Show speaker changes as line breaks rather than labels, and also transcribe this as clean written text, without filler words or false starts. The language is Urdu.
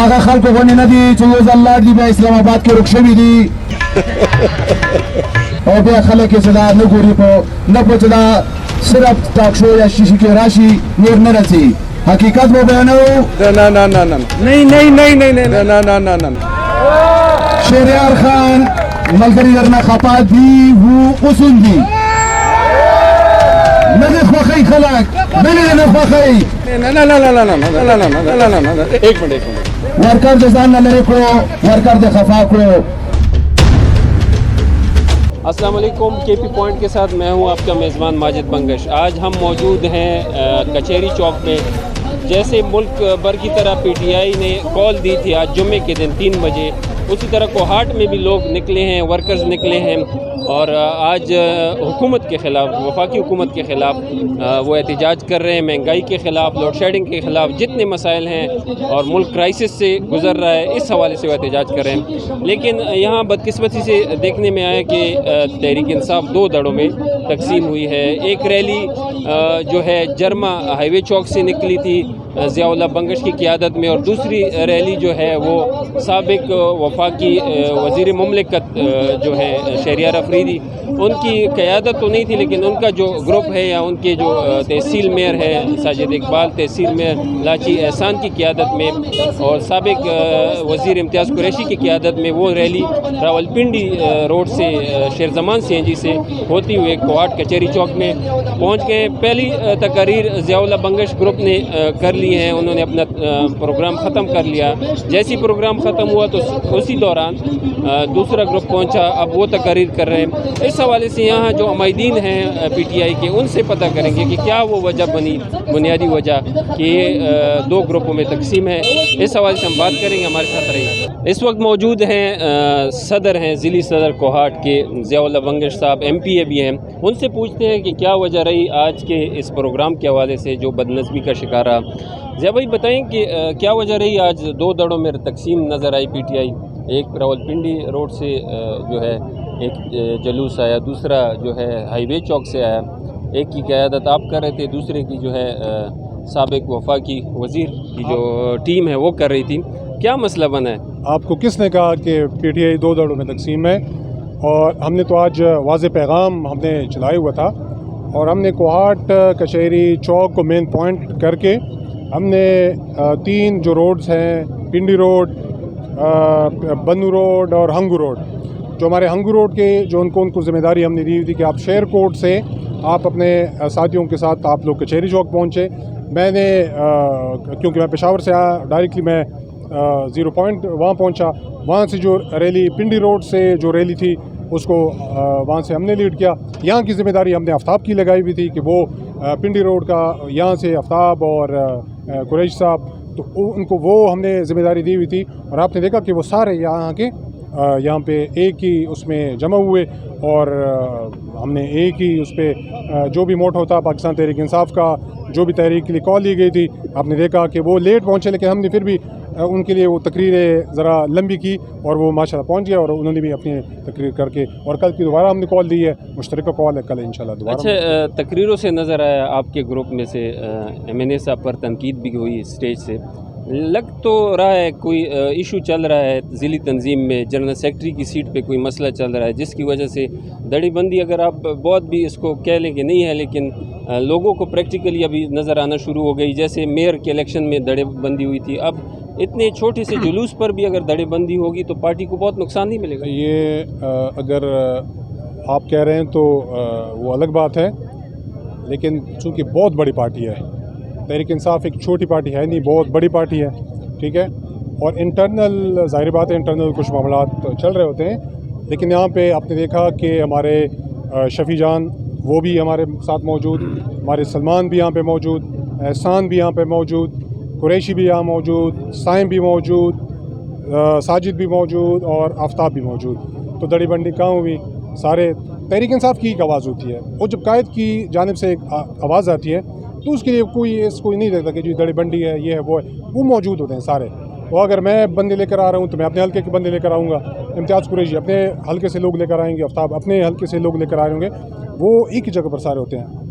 هغه خلکو غونې نه دي چې یو ځل لاړ دي بیا اسلام آباد کې ورک شوي دي او بیا خلک یې چې دا نه ګوري نه په چې دا صرف ټاک شو یا شیشې کې راشي نور نه رسي حقیقت به بیانوو
نه
شهریار خان ملګري درنه خفا دي وو اصول دي نه دې خوښوي خلک نه خوښوي
ایک منٹ
ورکر د ځان نه لرې کړو ورکر د خفا کړو.
السلام علیکم، کے پی پوائنٹ کے ساتھ میں ہوں آپ کا میزبان ماجد بنگش. آج ہم موجود ہیں کچہری چوک میں. جیسے ملک بھر کی طرح پی ٹی آئی نے کال دی تھی آج جمعے کے دن 3 بجے، اسی طرح کوہاٹ میں بھی لوگ نکلے ہیں، ورکرز نکلے ہیں اور آج حکومت کے خلاف، وفاقی حکومت کے خلاف وہ احتجاج کر رہے ہیں. مہنگائی کے خلاف، لوڈ شیڈنگ کے خلاف، جتنے مسائل ہیں اور ملک کرائسس سے گزر رہا ہے اس حوالے سے وہ احتجاج کر رہے ہیں. لیکن یہاں بدقسمتی سے دیکھنے میں آیا کہ تحریک انصاف 2 دڑوں میں تقسیم ہوئی ہے. ایک ریلی جو ہے جرما ہائی وے چوک سے نکلی تھی ضیاء اللہ بنگش کی قیادت میں، اور دوسری ریلی جو ہے وہ سابق وفاقی وزیر مملکت جو ہے شہریار افریدی، ان کی قیادت تو نہیں تھی لیکن ان کا جو گروپ ہے یا ان کے جو تحصیل میئر ہے ساجد اقبال، تحصیل میئر لاچی احسان کی قیادت میں اور سابق وزیر امتیاز قریشی کی قیادت میں وہ ریلی راولپنڈی روڈ سے شیر زمان سی این جی سے ہوتی ہوئے کوہاٹ کچہری چوک میں پہنچ گئے. پہلی تقاریر ضیاء اللہ بنگش گروپ نے کر لی ہیں، انہوں نے اپنا پروگرام ختم کر لیا. جیسی پروگرام ختم ہوا تو اسی دوران دوسرا گروپ پہنچا، اب وہ تقاریر کر رہے ہیں. اس حوالے سے یہاں جو عمائدین ہیں پی ٹی آئی کے، ان سے پتہ کریں گے کہ کیا وہ وجہ بنی، بنیادی وجہ کہ یہ 2 گروپوں میں تقسیم ہے. اس حوالے سے ہم بات کریں گے، ہمارے ساتھ رہیے. اس وقت موجود ہیں صدر ہیں، ضلعی صدر کوہاٹ کے ضیاء اللہ بنگش صاحب، ایم پی اے بھی ہیں. ان سے پوچھتے ہیں کہ کیا وجہ رہی آج کے اس پروگرام کے حوالے سے جو بدنظمی کا شکار رہا. ضیاء بھائی بتائیں کہ کیا وجہ رہی آج 2 دڑوں میں تقسیم نظر آئی پی ٹی آئی؟ ایک راولپنڈی روڈ سے جو ہے ایک جلوس آیا، دوسرا جو ہے ہائی وے چوک سے آیا. ایک کی قیادت آپ کر رہے تھے، دوسرے کی جو ہے سابق وفاقی وزیر کی جو ٹیم ہے وہ کر رہی تھی. کیا مسئلہ بنا ہے؟
آپ کو کس نے کہا کہ پی ٹی آئی 2 دڑوں میں تقسیم ہے؟ اور ہم نے تو آج واضح پیغام ہم نے چلایا ہوا تھا اور ہم نے کوہاٹ کچہری چوک کو مین پوائنٹ کر کے ہم نے 3 جو روڈز ہیں، پنڈی روڈ، بنو روڈ اور ہنگو روڈ، جو ہمارے ہنگو روڈ کے جو ان کو ذمہ داری ہم نے دی تھی کہ آپ شیر کوٹ سے آپ اپنے ساتھیوں کے ساتھ آپ لوگ کچہری چوک پہنچے. میں نے کیونکہ میں پشاور سے آیا، ڈائریکٹلی میں 0 پوائنٹ وہاں پہنچا. وہاں سے جو ریلی پنڈی روڈ سے جو ریلی تھی اس کو وہاں سے ہم نے لیڈ کیا. یہاں کی ذمہ داری ہم نے آفتاب کی لگائی ہوئی تھی کہ وہ پنڈی روڈ کا یہاں سے آفتاب اور قریش صاحب، تو ان کو وہ ہم نے ذمہ داری دی ہوئی تھی. اور آپ نے دیکھا کہ وہ سارے یہاں پہ ایک ہی اس میں جمع ہوئے اور ہم نے ایک ہی اس پہ جو بھی موٹو تھا پاکستان تحریک انصاف کا، جو بھی تحریک کے لیے کال دی گئی تھی، آپ نے دیکھا کہ وہ لیٹ پہنچے لیکن ہم نے پھر بھی ان کے لیے وہ تقریریں ذرا لمبی کی اور وہ ماشاءاللہ پہنچ گیا اور انہوں نے بھی اپنی تقریر کر کے، اور کل کی دوبارہ ہم نے کال دی ہے، مشترکہ کال ہے، کل انشاءاللہ دوبارہ.
اچھا، تقریروں سے نظر آیا آپ کے گروپ میں سے ایم این اے صاحب پر تنقید بھی ہوئی اسٹیج سے. لگ تو رہا ہے کوئی ایشو چل رہا ہے ضلعی تنظیم میں، جنرل سیکرٹری کی سیٹ پہ کوئی مسئلہ چل رہا ہے جس کی وجہ سے دڑی بندی، اگر آپ بہت بھی اس کو کہہ لیں کہ نہیں ہے لیکن لوگوں کو پریکٹیکلی ابھی نظر آنا شروع ہو گئی. جیسے میئر کے الیکشن میں دڑے بندی ہوئی تھی، اب اتنے چھوٹے سے جلوس پر بھی اگر دڑے بندی ہوگی تو پارٹی کو بہت نقصان نہیں ملے گا.
یہ اگر آپ کہہ رہے ہیں تو وہ الگ بات ہے، لیکن چونکہ بہت بڑی پارٹی ہے تحریک انصاف، ایک چھوٹی پارٹی ہے نہیں، بہت بڑی پارٹی ہے، ٹھیک ہے. اور انٹرنل ظاہر بات ہے، انٹرنل کچھ معاملات چل رہے ہوتے ہیں، لیکن یہاں پہ آپ نے دیکھا کہ ہمارے شفیع جان وہ بھی ہمارے ساتھ موجود، ہمارے سلمان بھی یہاں پہ موجود، احسان بھی یہاں پہ موجود، قریشی بھی یہاں موجود، سائم بھی موجود، ساجد بھی موجود اور آفتاب بھی موجود. تو دڑی بندی کہاں ہوئی؟ سارے تحریک انصاف کی ایک آواز ہوتی ہے، اور جب قائد کی جانب سے ایک آواز آتی ہے تو اس کے لیے کوئی نہیں دیکھتا کہ جی دڑی بنڈی ہے، یہ ہے وہ ہے، وہ موجود ہوتے ہیں سارے. تو اگر میں بندے لے کر آ رہا ہوں تو میں اپنے حلقے کے بندے لے کر آؤں گا، امتیاز قریشی اپنے حلقے سے لوگ لے کر آئیں گے، آفتاب اپنے حلقے سے لوگ لے کر آئیں گے. وہ ایک ہی جگہ پر سارے ہوتے ہیں.